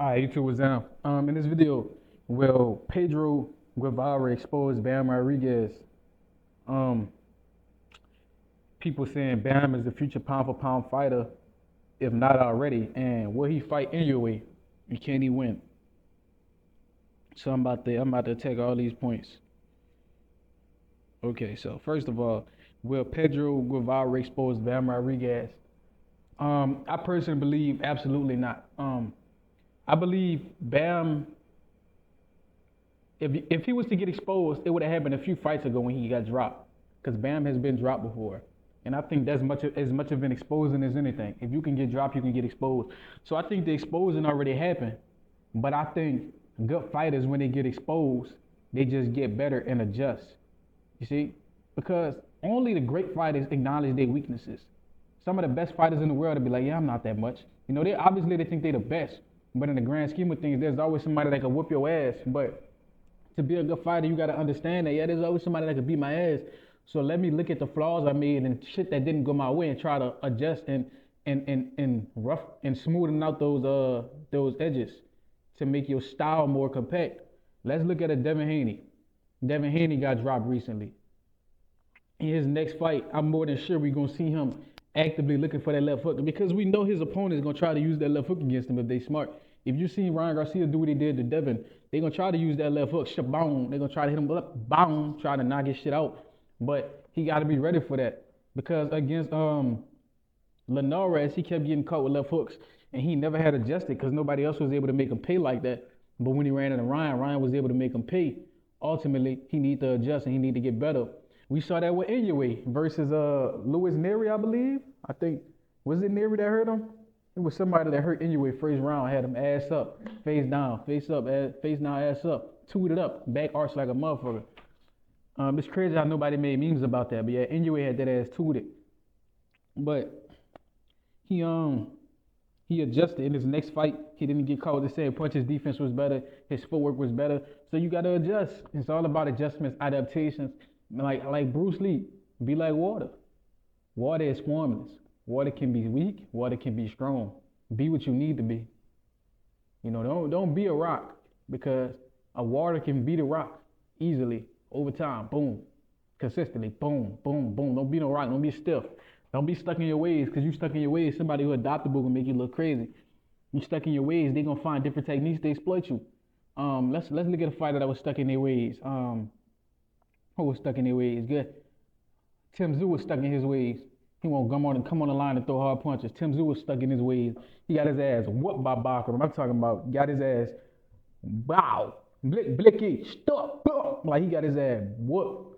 Alright, YouTube was down. In this video, will Pedro Guevara expose Bam Rodríguez? Um, People saying Bam is the future pound for pound fighter, if not already, and will he fight anyway? And can he win? So I'm about to attack all these points. Okay, so first of all, will Pedro Guevara expose Bam Rodríguez? I personally believe absolutely not. I believe Bam, if he was to get exposed, it would have happened a few fights ago when he got dropped, because Bam has been dropped before, and I think that's as much of an exposing as anything. If you can get dropped, you can get exposed. So I think the exposing already happened, but I think good fighters, when they get exposed, they just get better and adjust. You see, because only the great fighters acknowledge their weaknesses. Some of the best fighters in the world will be like, yeah, I'm not that much. You know, they think they're the best, but in the grand scheme of things, there's always somebody that can whoop your ass. But to be a good fighter, you got to understand that, yeah, there's always somebody that can beat my ass. So let me look at the flaws I made and shit that didn't go my way and try to adjust and rough and smoothing out those edges to make your style more compact. Let's look at a Devin Haney. Devin Haney got dropped recently. In his next fight, I'm more than sure we're gonna see him actively looking for that left hook, because we know his opponent is gonna try to use that left hook against him if they smart. If you seen Ryan Garcia do what he did to Devin, they're gonna try to use that left hook, shaboom. They're gonna try to hit him up, boom, try to knock his shit out. But he got to be ready for that, because against Linares, he kept getting caught with left hooks, and he never had adjusted because nobody else was able to make him pay like that. But when he ran into Ryan, Ryan was able to make him pay. Ultimately, he need to adjust and he need to get better. We saw that with Inoue versus Luis Neri, I believe. I think, was it Neri that hurt him? It was somebody that hurt Inoue first round, had him ass up, face down, face up, face down, ass up, tooted up, back arch like a motherfucker. It's crazy how nobody made memes about that, but yeah, Inoue had that ass tooted. But he adjusted in his next fight. He didn't get caught with the same punch. His defense was better. His footwork was better. So you got to adjust. It's all about adjustments, adaptations. Like Bruce Lee, be like water. Water is formless. Water can be weak. Water can be strong. Be what you need to be. You know, don't be a rock, because a water can beat a rock easily over time. Boom, consistently. Boom, boom, boom. Don't be no rock. Don't be stiff. Don't be stuck in your ways, because you stuck in your ways. Somebody who adaptable can make you look crazy. You stuck in your ways, they gonna find different techniques to exploit you. Let's look at a fighter that was stuck in their ways. Who was stuck in their ways? Good. Tim Tszyu was stuck in his ways. He won't come on the line and throw hard punches. Tim Tszyu was stuck in his ways. He got his ass whooped by Bachram. I'm talking about got his ass, wow, blicky, stop, like he got his ass whooped,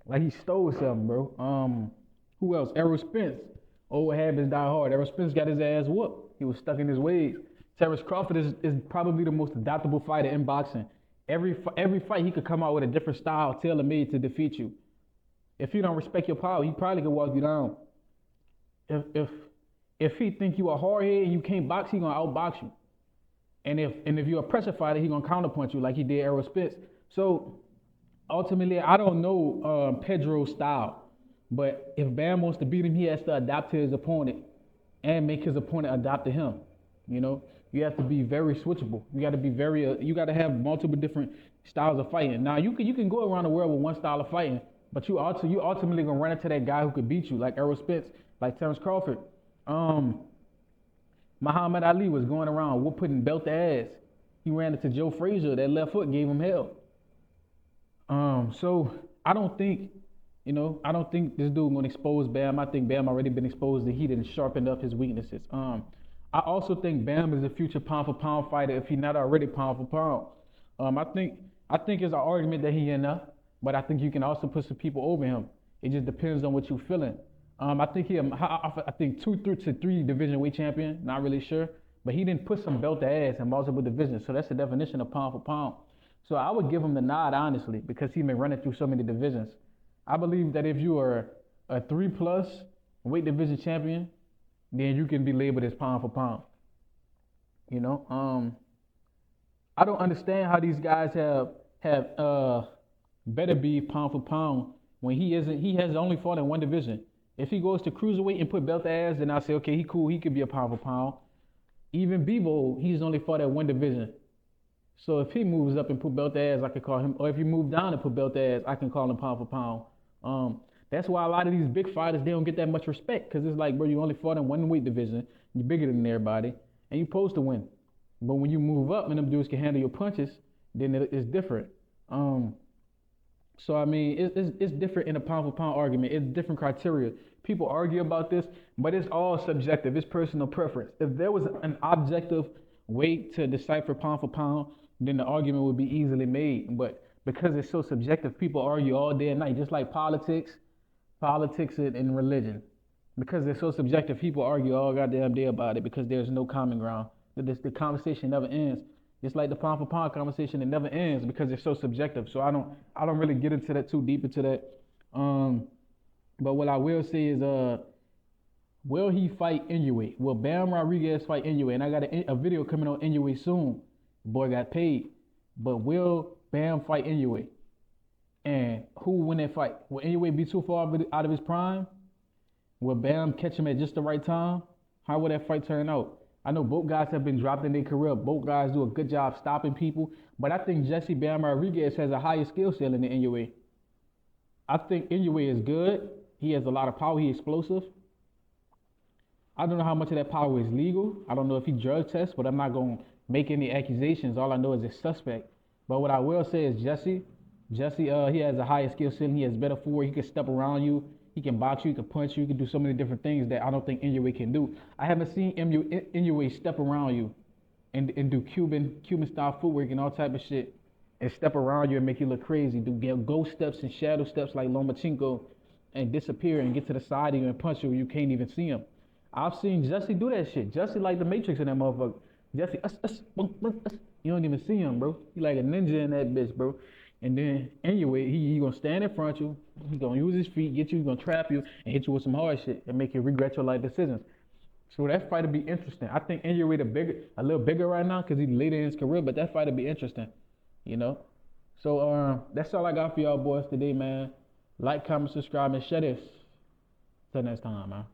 like he stole something, bro. Who else? Errol Spence. Old habits die hard. Errol Spence got his ass whooped. He was stuck in his ways. Terrence Crawford is probably the most adaptable fighter in boxing. Every fight he could come out with a different style, tailor-made to defeat you. If you don't respect your power, he probably could walk you down. If he think you a hardhead and you can't box, he gonna outbox you. And if you're a pressure fighter, he gonna counterpunch you like he did Errol Spence. So ultimately, I don't know Pedro's style, but if Bam wants to beat him, he has to adapt to his opponent and make his opponent adapt to him. You know, you have to be very switchable. You got to be you got to have multiple different styles of fighting. Now you can go around the world with one style of fighting, but you ultimately gonna run into that guy who could beat you, like Errol Spence, like Terrence Crawford. Muhammad Ali was going around putting belt to ass. He ran into Joe Frazier. That left foot gave him hell. So I don't think this dude gonna expose Bam. I think Bam already been exposed. That he didn't sharpen up his weaknesses. I also think Bam is a future pound for pound fighter if he's not already pound for pound. I think it's an argument that he enough, but I think you can also put some people over him. It just depends on what you're feeling. I think I think 2 to 3 division weight champion. Not really sure, but he didn't put some belt to ass in multiple divisions. So that's the definition of pound for pound. So I would give him the nod, honestly, because he's been running through so many divisions. I believe that if you are a 3+ weight division champion, then you can be labeled as pound for pound. You know, I don't understand how these guys have better be pound for pound when he isn't. He has only fought in one division. If he goes to cruiserweight and put belt to ass, then I say, okay, he cool. He could be a pound for pound. Even Bebo, he's only fought at one division. So if he moves up and put belt ass, I can call him. Or if he move down and put belt ass, I can call him pound for pound. Um, that's why a lot of these big fighters they don't get that much respect because it's like, bro, you only fought in one weight division. You're bigger than everybody, and you're supposed to win. But when you move up and them dudes can handle your punches, then it's different. Um, so I mean, it's different in a pound for pound argument. It's different criteria. People argue about this, but it's all subjective. It's personal preference. If there was an objective way to decipher pound for pound, then the argument would be easily made. But because it's so subjective, people argue all day and night, just like politics and religion. Because they're so subjective, people argue all goddamn day about it because there's no common ground. The conversation never ends. Just like the pound for pound conversation, it never ends because it's so subjective. So I don't really get into that too deep into that. Um, but what I will say is, will he fight Inoue? Will Bam Rodriguez fight Inoue? And I got a video coming on Inoue soon. The boy got paid. But will Bam fight Inoue? And who will win that fight? Will Inoue be too far out of his prime? Will Bam catch him at just the right time? How will that fight turn out? I know both guys have been dropped in their career. Both guys do a good job stopping people. But I think Jesse Bam Rodriguez has a higher skill ceiling than Inoue. I think Inoue is good. He has a lot of power. He's explosive. I don't know how much of that power is legal. I don't know if he drug tests, but I'm not going to make any accusations. All I know is it's suspect. But what I will say is Jesse, he has a higher skill ceiling. He has better forward. He can step around you. He can box you. He can punch you. He can do so many different things that I don't think Inoue can do. I haven't seen Inoue step around you and do Cuban style footwork and all type of shit and step around you and make you look crazy. Do ghost steps and shadow steps like Lomachenko and disappear and get to the side of you and punch you where you can't even see him. I've seen Jesse do that shit. Jesse like the Matrix in that motherfucker. Jesse, you don't even see him, bro. He like a ninja in that bitch, bro. And then anyway, he gonna stand in front of you. He gonna use his feet, get you. He gonna trap you and hit you with some hard shit and make you regret your life decisions. So that fight will be interesting. I think Inoue a little bigger right now because he's later in his career, but that fight will be interesting, you know. So that's all I got for y'all boys today, man. Like, comment, subscribe, and share this. Till next time, man.